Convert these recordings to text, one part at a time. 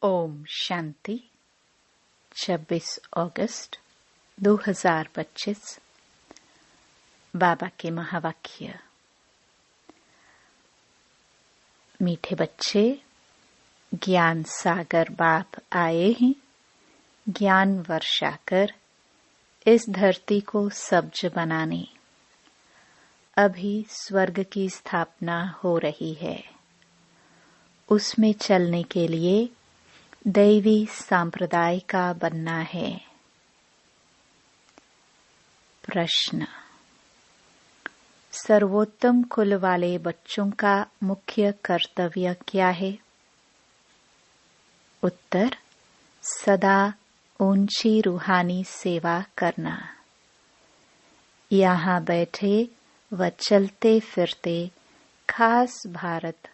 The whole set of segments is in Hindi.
ओम शांति 26 अगस्त 2025। बाबा के महावाक्य। मीठे बच्चे, ज्ञान सागर बाप आए हैं ज्ञान वर्षा कर इस धरती को सब्ज बनाने। अभी स्वर्ग की स्थापना हो रही है। उसमें चलने के लिए दैवी सांप्रदाय का बनना है। प्रश्न: सर्वोत्तम कुल वाले बच्चों का मुख्य कर्तव्य क्या है? उत्तर: सदा ऊंची रूहानी सेवा करना। यहाँ बैठे व चलते फिरते खास भारत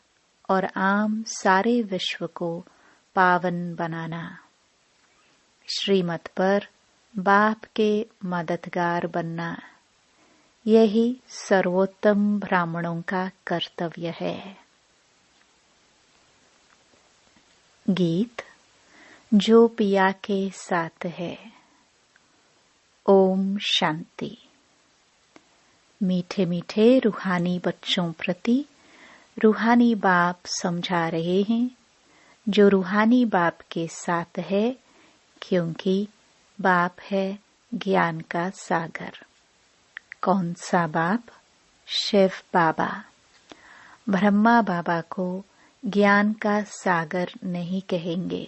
और आम सारे विश्व को पावन बनाना। श्रीमत पर बाप के मददगार बनना, यही सर्वोत्तम ब्राह्मणों का कर्तव्य है। गीत जो पिया के साथ है। ओम शांति। मीठे मीठे रूहानी बच्चों प्रति रूहानी बाप समझा रहे हैं, जो रूहानी बाप के साथ है, क्योंकि बाप है ज्ञान का सागर। कौन सा बाप? शिव बाबा। ब्रह्मा बाबा को ज्ञान का सागर नहीं कहेंगे।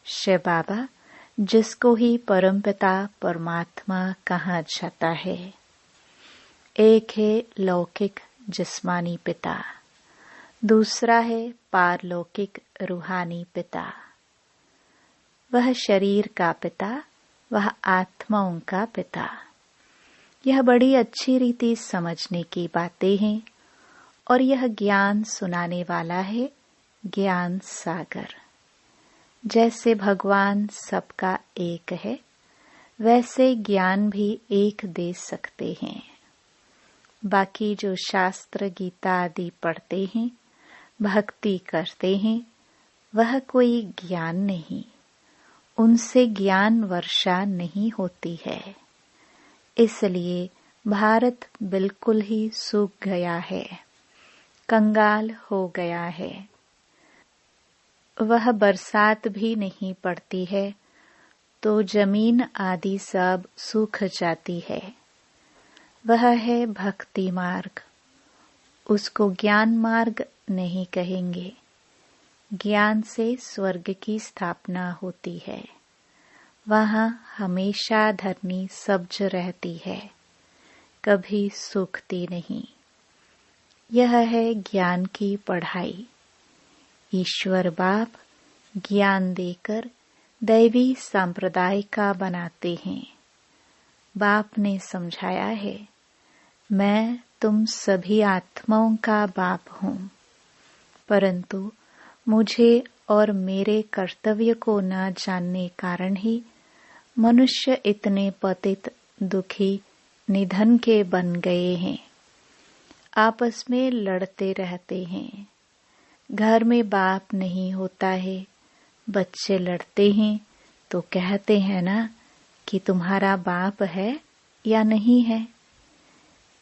शिव बाबा, जिसको ही परमपिता परमात्मा कहा जाता है। एक है लौकिक जिस्मानी पिता, दूसरा है पारलौकिक रूहानी पिता। वह शरीर का पिता, वह आत्माओं का पिता। यह बड़ी अच्छी रीति समझने की बातें हैं और यह ज्ञान सुनाने वाला है ज्ञान सागर। जैसे भगवान सबका एक है, वैसे ज्ञान भी एक दे सकते हैं। बाकी जो शास्त्र गीता आदि पढ़ते हैं, भक्ति करते हैं, वह कोई ज्ञान नहीं, उनसे ज्ञान वर्षा नहीं होती है। इसलिए भारत बिल्कुल ही सूख गया है, कंगाल हो गया है। वह बरसात भी नहीं पड़ती है तो जमीन आदि सब सूख जाती है। वह है भक्ति मार्ग, उसको ज्ञान मार्ग नहीं कहेंगे। ज्ञान से स्वर्ग की स्थापना होती है, वहाँ हमेशा धरनी सब्ज रहती है, कभी सूखती नहीं। यह है ज्ञान की पढ़ाई। ईश्वर बाप ज्ञान देकर दैवी संप्रदाय का बनाते हैं। बाप ने समझाया है, मैं तुम सभी आत्माओं का बाप हूँ, परंतु मुझे और मेरे कर्तव्य को न जानने कारण ही मनुष्य इतने पतित, दुखी, निधन के बन गए हैं। आपस में लड़ते रहते हैं। घर में बाप नहीं होता है, बच्चे लड़ते हैं तो कहते हैं ना कि तुम्हारा बाप है या नहीं है।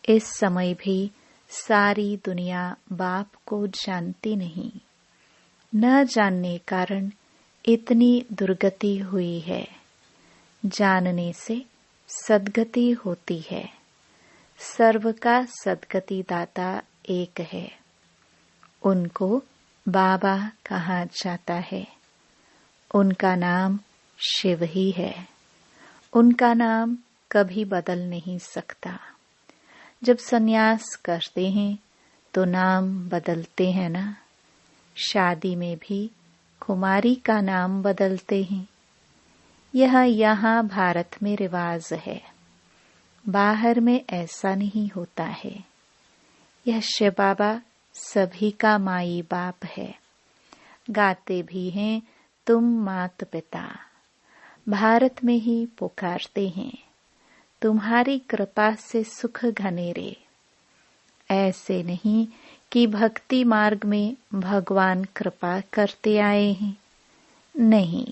इस समय भी सारी दुनिया बाप को जानती नहीं। न जानने कारण इतनी दुर्गति हुई है। जानने से सद्गति होती है। सर्व का सद्गति दाता एक है, उनको बाबा कहा जाता है। उनका नाम शिव ही है। उनका नाम कभी बदल नहीं सकता। जब सन्यास करते हैं तो नाम बदलते हैं ना। शादी में भी कुमारी का नाम बदलते हैं। यह यहाँ भारत में रिवाज है, बाहर में ऐसा नहीं होता है। यह शिव बाबा सभी का माई बाप है। गाते भी हैं तुम मात पिता। भारत में ही पुकारते हैं, तुम्हारी कृपा से सुख घनेरे। ऐसे नहीं कि भक्ति मार्ग में भगवान कृपा करते आए हैं। नहीं,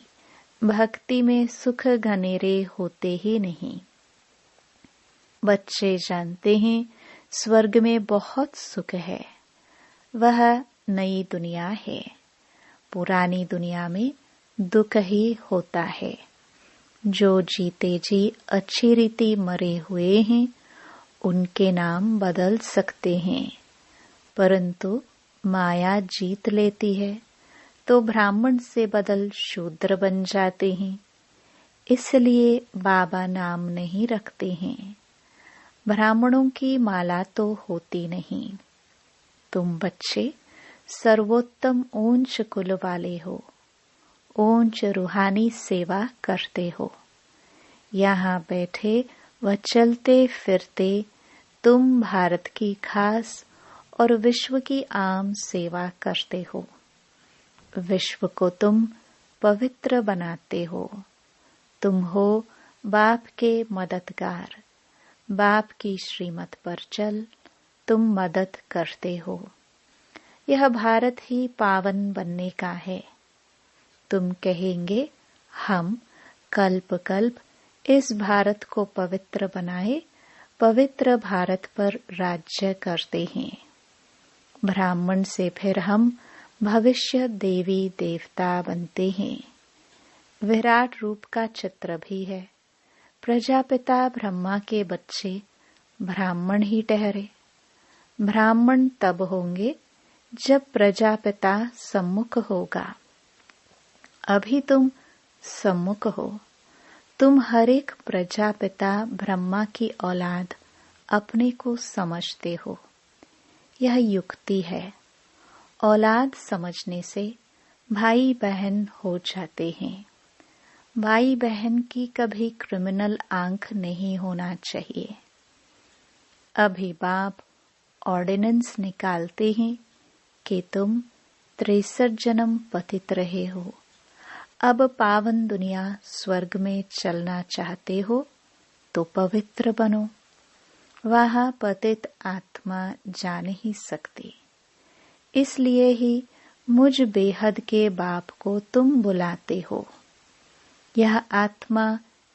भक्ति में सुख घनेरे होते ही नहीं। बच्चे जानते हैं स्वर्ग में बहुत सुख है, वह नई दुनिया है। पुरानी दुनिया में दुख ही होता है। जो जीते जी अच्छी रीति मरे हुए हैं उनके नाम बदल सकते हैं, परंतु माया जीत लेती है तो ब्राह्मण से बदल शूद्र बन जाते हैं। इसलिए बाबा नाम नहीं रखते हैं। ब्राह्मणों की माला तो होती नहीं। तुम बच्चे सर्वोत्तम ऊंच कुल वाले हो, ऊंच रूहानी सेवा करते हो। यहाँ बैठे व चलते फिरते तुम भारत की खास और विश्व की आम सेवा करते हो। विश्व को तुम पवित्र बनाते हो। तुम हो बाप के मददगार। बाप की श्रीमत पर चल तुम मदद करते हो। यह भारत ही पावन बनने का है। तुम कहेंगे हम कल्प कल्प इस भारत को पवित्र बनाए, पवित्र भारत पर राज्य करते हैं। ब्राह्मण से फिर हम भविष्य देवी देवता बनते हैं। विराट रूप का चित्र भी है। प्रजापिता ब्रह्मा के बच्चे ब्राह्मण ही ठहरे। ब्राह्मण तब होंगे जब प्रजापिता सम्मुख होगा। अभी तुम सम्मुख हो। तुम हर एक प्रजापिता ब्रह्मा की औलाद अपने को समझते हो। यह युक्ति है। औलाद समझने से भाई बहन हो जाते हैं। भाई बहन की कभी क्रिमिनल आंख नहीं होना चाहिए। अभी बाप ऑर्डिनेंस निकालते हैं कि तुम 63 जन्म पतित रहे हो। अब पावन दुनिया स्वर्ग में चलना चाहते हो तो पवित्र बनो। वहाँ पतित आत्मा जा नहीं सकती। इसलिए ही मुझ बेहद के बाप को तुम बुलाते हो। यह आत्मा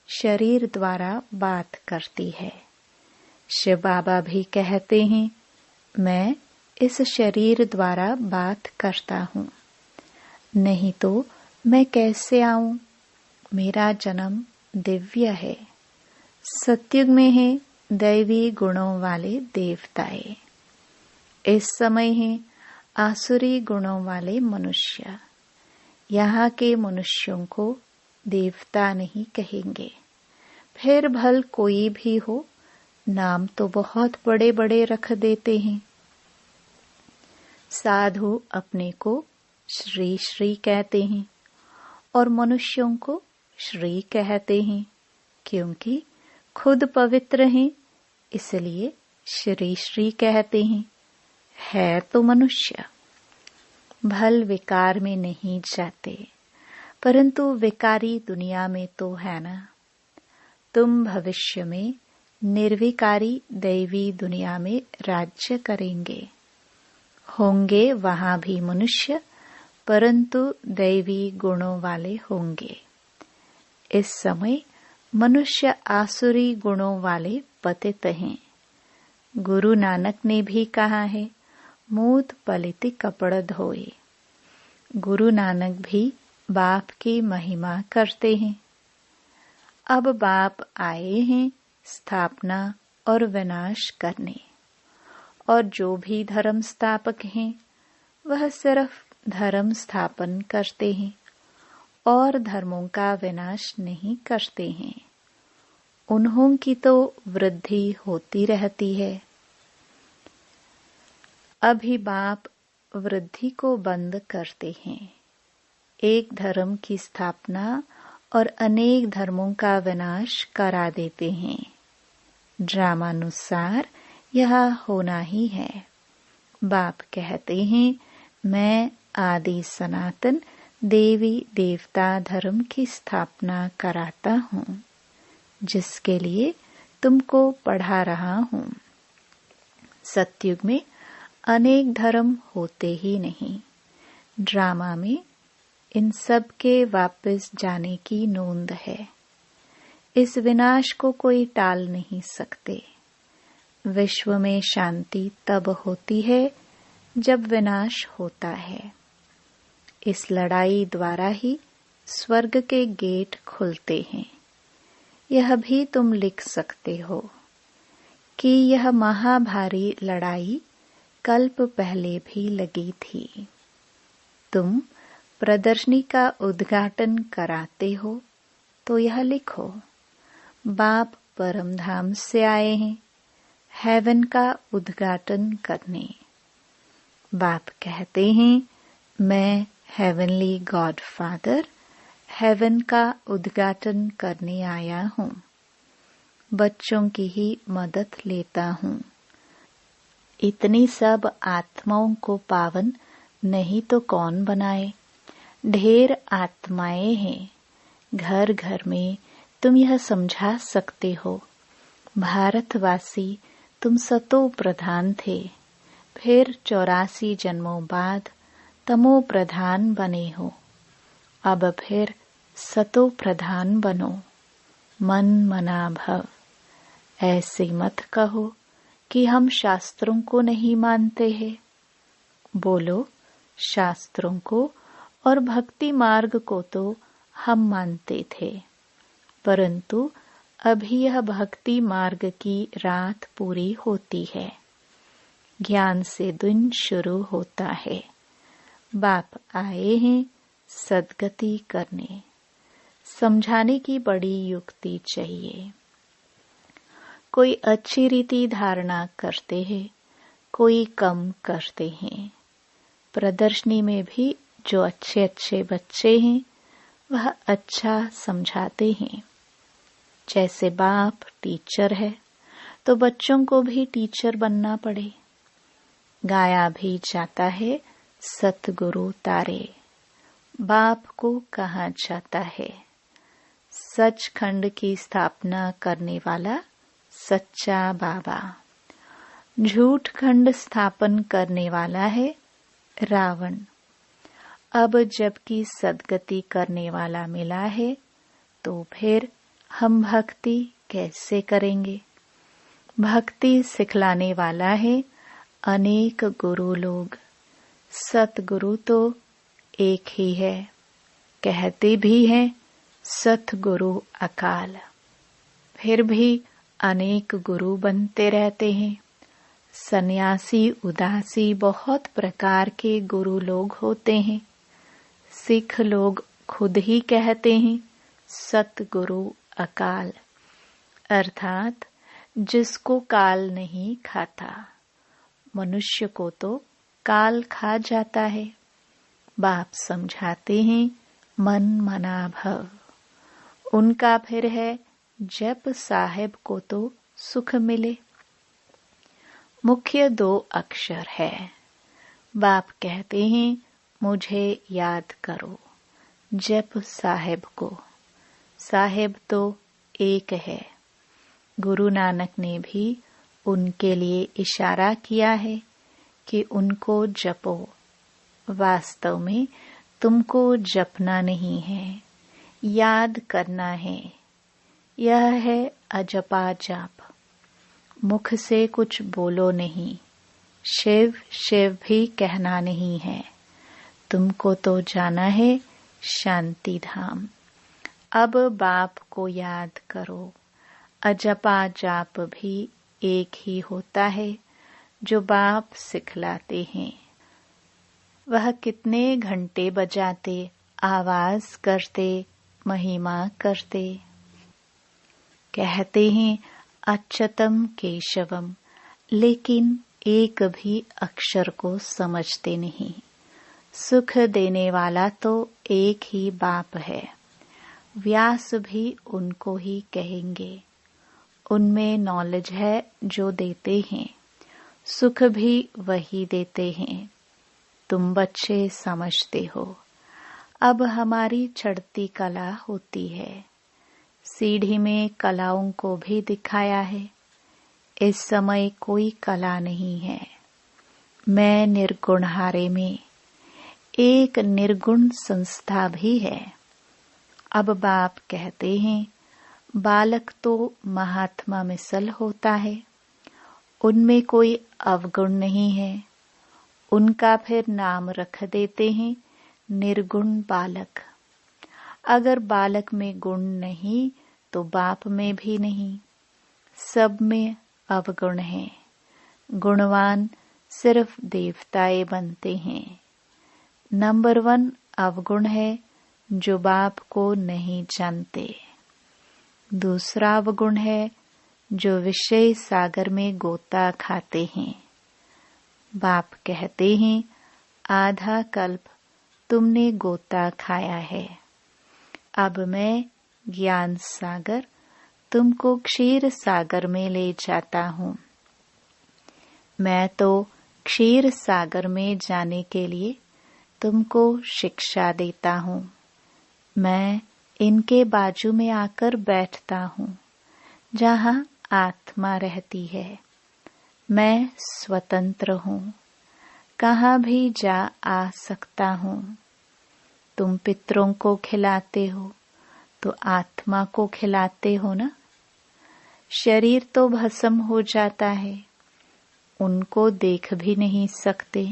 शरीर द्वारा बात करती है। शिव बाबा भी कहते हैं मैं इस शरीर द्वारा बात करता हूँ, नहीं तो मैं कैसे आऊं। मेरा जन्म दिव्य है। सतयुग में है दैवी गुणों वाले देवताएं। इस समय है आसुरी गुणों वाले मनुष्य। यहाँ के मनुष्यों को देवता नहीं कहेंगे। फिर भल कोई भी हो, नाम तो बहुत बड़े बड़े रख देते हैं। साधु अपने को श्री श्री कहते हैं और मनुष्यों को श्री कहते हैं, क्योंकि खुद पवित्र हैं, इसलिए श्री श्री कहते हैं। है तो मनुष्य। भल विकार में नहीं जाते, परंतु विकारी दुनिया में तो है ना। तुम भविष्य में निर्विकारी दैवी दुनिया में राज्य करेंगे। होंगे वहां भी मनुष्य, परंतु दैवी गुणों वाले होंगे। इस समय मनुष्य आसुरी गुणों वाले पतित हैं। गुरु नानक ने भी कहा है मूत पलिति कपड़ धोए। गुरु नानक भी बाप की महिमा करते हैं। अब बाप आए हैं स्थापना और विनाश करने, और जो भी धर्म स्थापक हैं वह सिर्फ धर्म स्थापन करते हैं और धर्मों का विनाश नहीं करते हैं। उन्हों की तो वृद्धि होती रहती है। अभी बाप वृद्धि को बंद करते हैं। एक धर्म की स्थापना और अनेक धर्मों का विनाश करा देते हैं। ड्रामानुसार यह होना ही है। बाप कहते हैं मैं आदि सनातन देवी देवता धर्म की स्थापना कराता हूँ, जिसके लिए तुमको पढ़ा रहा हूँ। सतयुग में अनेक धर्म होते ही नहीं। ड्रामा में इन सब के वापस जाने की नोंद है। इस विनाश को कोई टाल नहीं सकते। विश्व में शांति तब होती है जब विनाश होता है। इस लड़ाई द्वारा ही स्वर्ग के गेट खुलते हैं। यह भी तुम लिख सकते हो कि यह महाभारी लड़ाई कल्प पहले भी लगी थी। तुम प्रदर्शनी का उद्घाटन कराते हो तो यह लिखो, बाप परमधाम से आए हैं हेवन का उद्घाटन करने। बाप कहते हैं, मैं हेवनली गॉड फादर हेवन का उद्घाटन करने आया हूँ। बच्चों की ही मदद लेता हूँ। इतनी सब आत्माओं को पावन नहीं तो कौन बनाए। ढेर आत्माएं हैं। घर घर में तुम यह समझा सकते हो। भारतवासी तुम सतो प्रधान थे, फिर 84 जन्मों बाद तमो प्रधान बने हो। अब फिर सतो प्रधान बनो। मन मना भव। ऐसे मत कहो कि हम शास्त्रों को नहीं मानते हैं। बोलो, शास्त्रों को और भक्ति मार्ग को तो हम मानते थे, परंतु अभी यह भक्ति मार्ग की रात पूरी होती है। ज्ञान से दिन शुरू होता है। बाप आए हैं सद्गति करने। समझाने की बड़ी युक्ति चाहिए। कोई अच्छी रीति धारणा करते हैं, कोई कम करते हैं। प्रदर्शनी में भी जो अच्छे अच्छे बच्चे हैं वह अच्छा समझाते हैं। जैसे बाप टीचर है तो बच्चों को भी टीचर बनना पड़े। गाया भी जाता है सतगुरु तारे। बाप को कहा जाता है सचखंड की स्थापना करने वाला सच्चा बाबा। झूठ खंड स्थापन करने वाला है रावण। अब जबकि सद्गति करने वाला मिला है तो फिर हम भक्ति कैसे करेंगे। भक्ति सिखलाने वाला है अनेक गुरु लोग। सतगुरु तो एक ही है। कहते भी हैं सतगुरु अकाल। फिर भी अनेक गुरु बनते रहते हैं। सन्यासी उदासी बहुत प्रकार के गुरु लोग होते हैं। सिख लोग खुद ही कहते हैं सतगुरु अकाल, अर्थात जिसको काल नहीं खाता। मनुष्य को तो काल खा जाता है। बाप समझाते हैं मन मना भव। उनका फिर है जप साहेब को तो सुख मिले। मुख्य 2 अक्षर है। बाप कहते हैं मुझे याद करो जप साहेब को। साहेब तो एक है। गुरु नानक ने भी उनके लिए इशारा किया है कि उनको जपो। वास्तव में तुमको जपना नहीं है, याद करना है। यह है अजपा जाप। मुख से कुछ बोलो नहीं, शिव शिव भी कहना नहीं है। तुमको तो जाना है शांति धाम। अब बाप को याद करो। अजपा जाप भी एक ही होता है जो बाप सिखलाते हैं। वह कितने घंटे बजाते, आवाज करते, महिमा करते। कहते हैं अच्युतम केशवम, लेकिन एक भी अक्षर को समझते नहीं। सुख देने वाला तो एक ही बाप है। व्यास भी उनको ही कहेंगे। उनमें नॉलेज है जो देते हैं। सुख भी वही देते हैं। तुम बच्चे समझते हो। अब हमारी चढ़ती कला होती है। सीढ़ी में कलाओं को भी दिखाया है। इस समय कोई कला नहीं है। मैं निर्गुण हारे में एक निर्गुण संस्था भी है। अब बाप कहते हैं, बालक तो महात्मा मिसल होता है, उनमें कोई अवगुण नहीं है। उनका फिर नाम रख देते हैं निर्गुण बालक। अगर बालक में गुण नहीं तो बाप में भी नहीं, सब में अवगुण है। गुणवान सिर्फ देवताएं बनते हैं। नंबर 1 अवगुण है जो बाप को नहीं जानते। दूसरा अवगुण है जो विषय सागर में गोता खाते हैं। बाप कहते हैं, आधा कल्प तुमने गोता खाया है, अब मैं ज्ञान सागर तुमको क्षीर सागर में ले जाता हूँ। मैं तो क्षीर सागर में जाने के लिए तुमको शिक्षा देता हूँ। मैं इनके बाजू में आकर बैठता हूँ जहाँ आत्मा रहती है। मैं स्वतंत्र हूँ, कहाँ भी जा आ सकता हूँ। तुम पितरों को खिलाते हो तो आत्मा को खिलाते हो ना। शरीर तो भस्म हो जाता है, उनको देख भी नहीं सकते।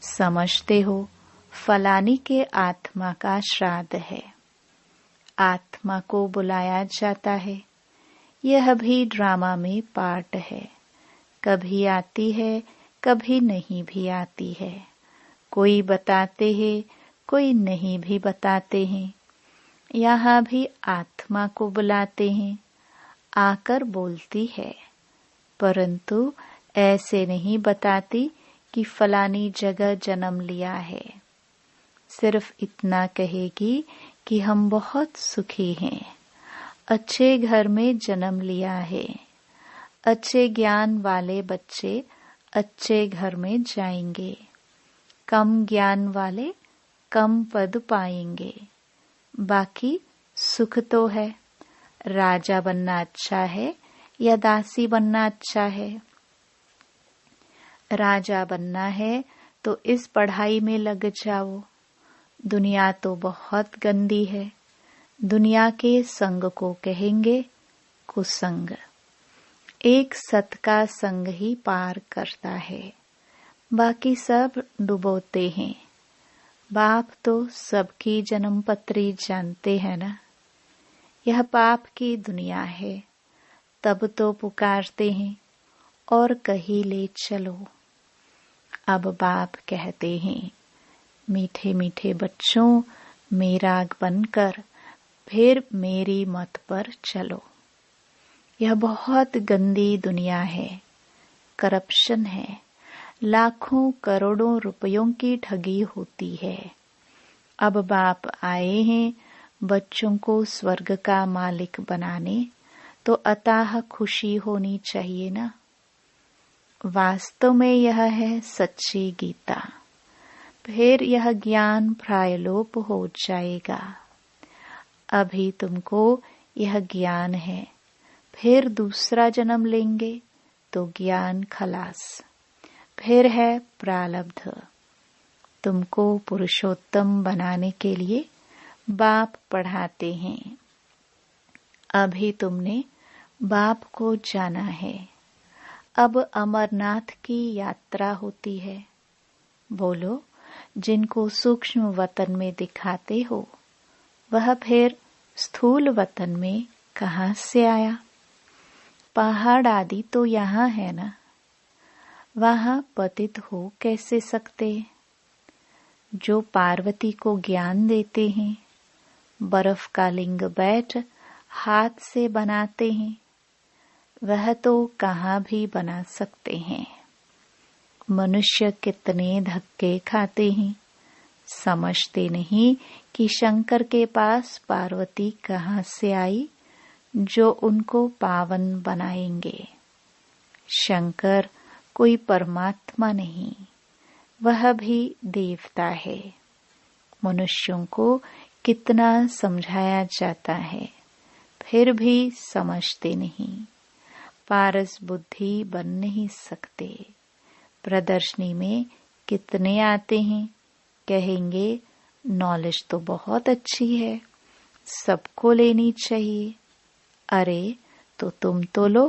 समझते हो फलानी के आत्मा का श्राद्ध है, आत्मा को बुलाया जाता है। यह भी ड्रामा में पार्ट है, कभी आती है कभी नहीं भी आती है। कोई बताते हैं, कोई नहीं भी बताते हैं। यहाँ भी आत्मा को बुलाते हैं, आकर बोलती है, परंतु ऐसे नहीं बताती कि फलानी जगह जन्म लिया है। सिर्फ इतना कहेगी कि हम बहुत सुखी हैं, अच्छे घर में जन्म लिया है, अच्छे ज्ञान वाले बच्चे अच्छे घर में जाएंगे, कम ज्ञान वाले कम पद पाएंगे। बाकी सुख तो है। राजा बनना अच्छा है या दासी बनना अच्छा है? राजा बनना है तो इस पढ़ाई में लग जाओ। दुनिया तो बहुत गंदी है। दुनिया के संग को कहेंगे कुसंग। एक सत का संग ही पार करता है, बाकी सब डुबोते हैं। बाप तो सबकी जन्म पत्री जानते हैं ना। यह पाप की दुनिया है, तब तो पुकारते हैं और कहीं ले चलो। अब बाप कहते हैं, मीठे मीठे बच्चों, मेरा बनकर फिर मेरी मत पर चलो। यह बहुत गंदी दुनिया है, करप्शन है, लाखों करोड़ों रुपयों की ठगी होती है। अब बाप आए हैं बच्चों को स्वर्ग का मालिक बनाने, तो अताह खुशी होनी चाहिए ना। वास्तव में यह है सच्ची गीता। फिर यह ज्ञान प्रायलोप हो जाएगा। अभी तुमको यह ज्ञान है, फिर दूसरा जन्म लेंगे तो ज्ञान खलास। फिर है प्रारब्ध। तुमको पुरुषोत्तम बनाने के लिए बाप पढ़ाते हैं। अभी तुमने बाप को जाना है। अब अमरनाथ की यात्रा होती है। बोलो, जिनको सूक्ष्म वतन में दिखाते हो, वह फिर स्थूल वतन में कहाँ से आया? पहाड़ आदि तो यहाँ है ना, वहाँ पतित हो कैसे सकते? जो पार्वती को ज्ञान देते हैं, बर्फ का लिंग बैठ हाथ से बनाते हैं, वह तो कहाँ भी बना सकते हैं। मनुष्य कितने धक्के खाते हैं, समझते नहीं कि शंकर के पास पार्वती कहाँ से आई जो उनको पावन बनाएंगे। शंकर कोई परमात्मा नहीं, वह भी देवता है। मनुष्यों को कितना समझाया जाता है, फिर भी समझते नहीं। पारस बुद्धि बन नहीं सकते। प्रदर्शनी में कितने आते हैं, कहेंगे नॉलेज तो बहुत अच्छी है, सबको लेनी चाहिए। अरे तो तुम तो लो।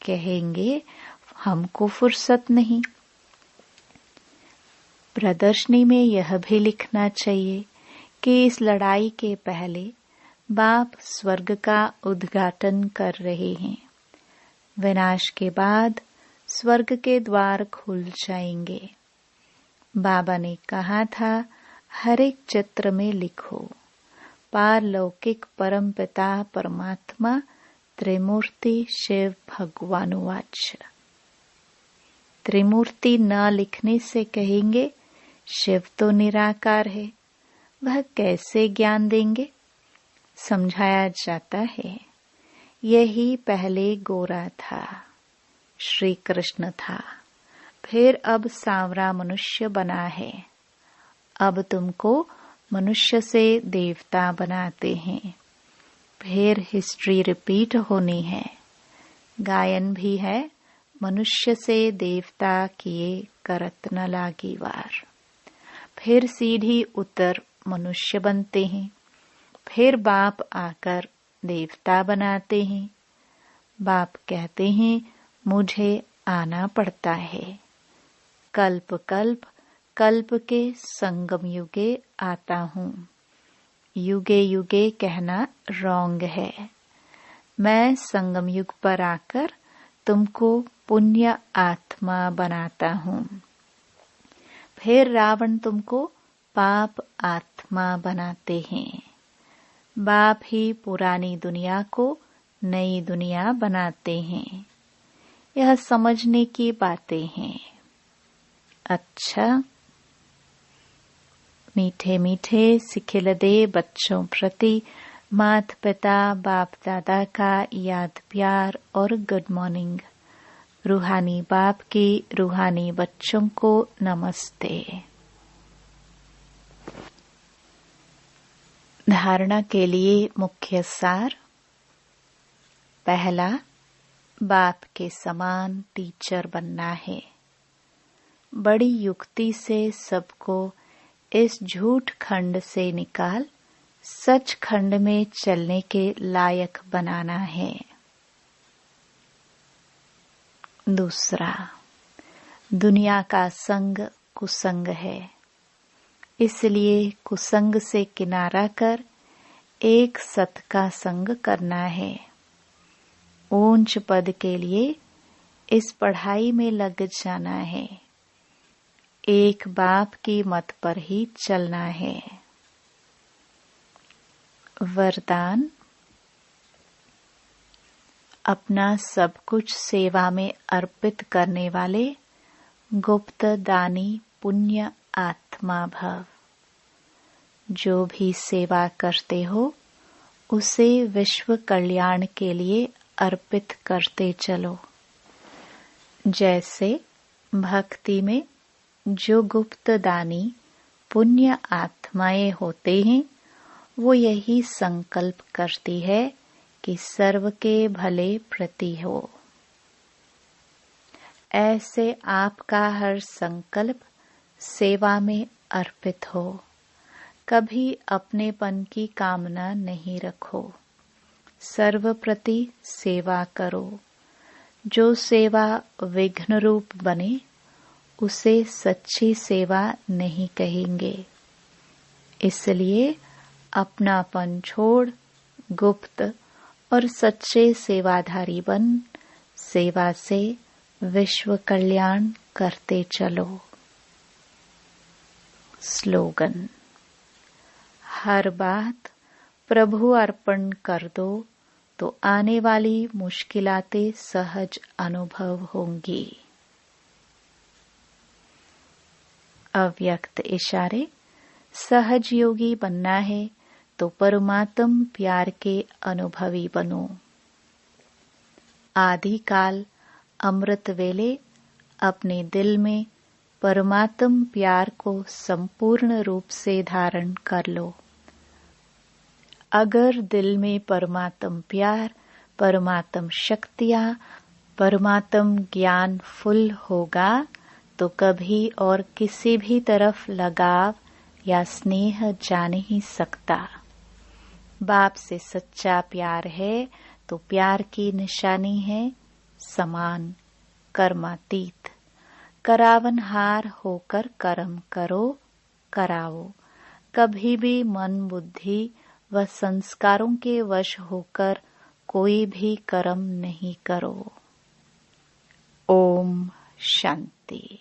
कहेंगे हमको फुर्सत नहीं। प्रदर्शनी में यह भी लिखना चाहिए कि इस लड़ाई के पहले बाप स्वर्ग का उद्घाटन कर रहे हैं। विनाश के बाद स्वर्ग के द्वार खुल जाएंगे। बाबा ने कहा था, हर एक चित्र में लिखो पारलौकिक परमपिता परमात्मा त्रिमूर्ति शिव भगवानुवाच। त्रिमूर्ति न लिखने से कहेंगे शिव तो निराकार है, वह कैसे ज्ञान देंगे। समझाया जाता है, यही पहले गोरा था, श्री कृष्ण था, फिर अब सांवरा मनुष्य बना है। अब तुमको मनुष्य से देवता बनाते हैं। फिर हिस्ट्री रिपीट होनी है। गायन भी है, मनुष्य से देवता किए करत न लागी वार। फिर सीढ़ी उतर मनुष्य बनते हैं। फिर बाप आकर देवता बनाते हैं। बाप कहते हैं मुझे आना पड़ता है। कल्प कल्प कल्प के संगम युगे आता हूँ। युगे युगे कहना रॉन्ग है। मैं संगम युग पर आकर तुमको पुण्य आत्मा बनाता हूँ। फिर रावण तुमको पाप आत्मा बनाते हैं। बाप ही पुरानी दुनिया को नई दुनिया बनाते हैं। यह समझने की बातें हैं। अच्छा, मीठे मीठे सिखिलदे बच्चों प्रति माता पिता बाप दादा का याद प्यार और गुड मॉर्निंग। रूहानी बाप की रूहानी बच्चों को नमस्ते। धारणा के लिए मुख्य सार। पहला, बाप के समान टीचर बनना है। बड़ी युक्ति से सबको इस झूठ खंड से निकाल सच खंड में चलने के लायक बनाना है। दूसरा, दुनिया का संग कुसंग है, इसलिए कुसंग से किनारा कर एक सत का संग करना है। ऊंच पद के लिए इस पढ़ाई में लग जाना है। एक बाप की मत पर ही चलना है। वरदान, अपना सब कुछ सेवा में अर्पित करने वाले गुप्त दानी पुण्य आत्मा भव। जो भी सेवा करते हो उसे विश्व कल्याण के लिए अर्पित करते चलो। जैसे भक्ति में जो गुप्त दानी पुण्य आत्माएं होते हैं, वो यही संकल्प करती है कि सर्व के भले प्रति हो। ऐसे आपका हर संकल्प सेवा में अर्पित हो। कभी अपनेपन की कामना नहीं रखो। सर्व प्रति सेवा करो। जो सेवा विघ्न रूप बने उसे सच्ची सेवा नहीं कहेंगे। इसलिए अपनापन छोड़ गुप्त और सच्चे सेवाधारी बन सेवा से विश्व कल्याण करते चलो। स्लोगन, हर बात प्रभु अर्पण कर दो तो आने वाली मुश्किलातें सहज अनुभव होंगी। अव्यक्त इशारे, सहज योगी बनना है तो परमात्म प्यार के अनुभवी बनो। आदि काल अमृत वेले अपने दिल में परमात्म प्यार को संपूर्ण रूप से धारण कर लो। अगर दिल में परमात्म प्यार, परमात्म शक्तियाँ, परमात्म ज्ञान फुल होगा तो कभी और किसी भी तरफ लगाव या स्नेह जा नहीं सकता। बाप से सच्चा प्यार है तो प्यार की निशानी है समान, कर्मातीत। करावनहार होकर कर्म करो, कराओ। कभी भी मन, बुद्धि व संस्कारों के वश होकर कोई भी कर्म नहीं करो। ओम शांति।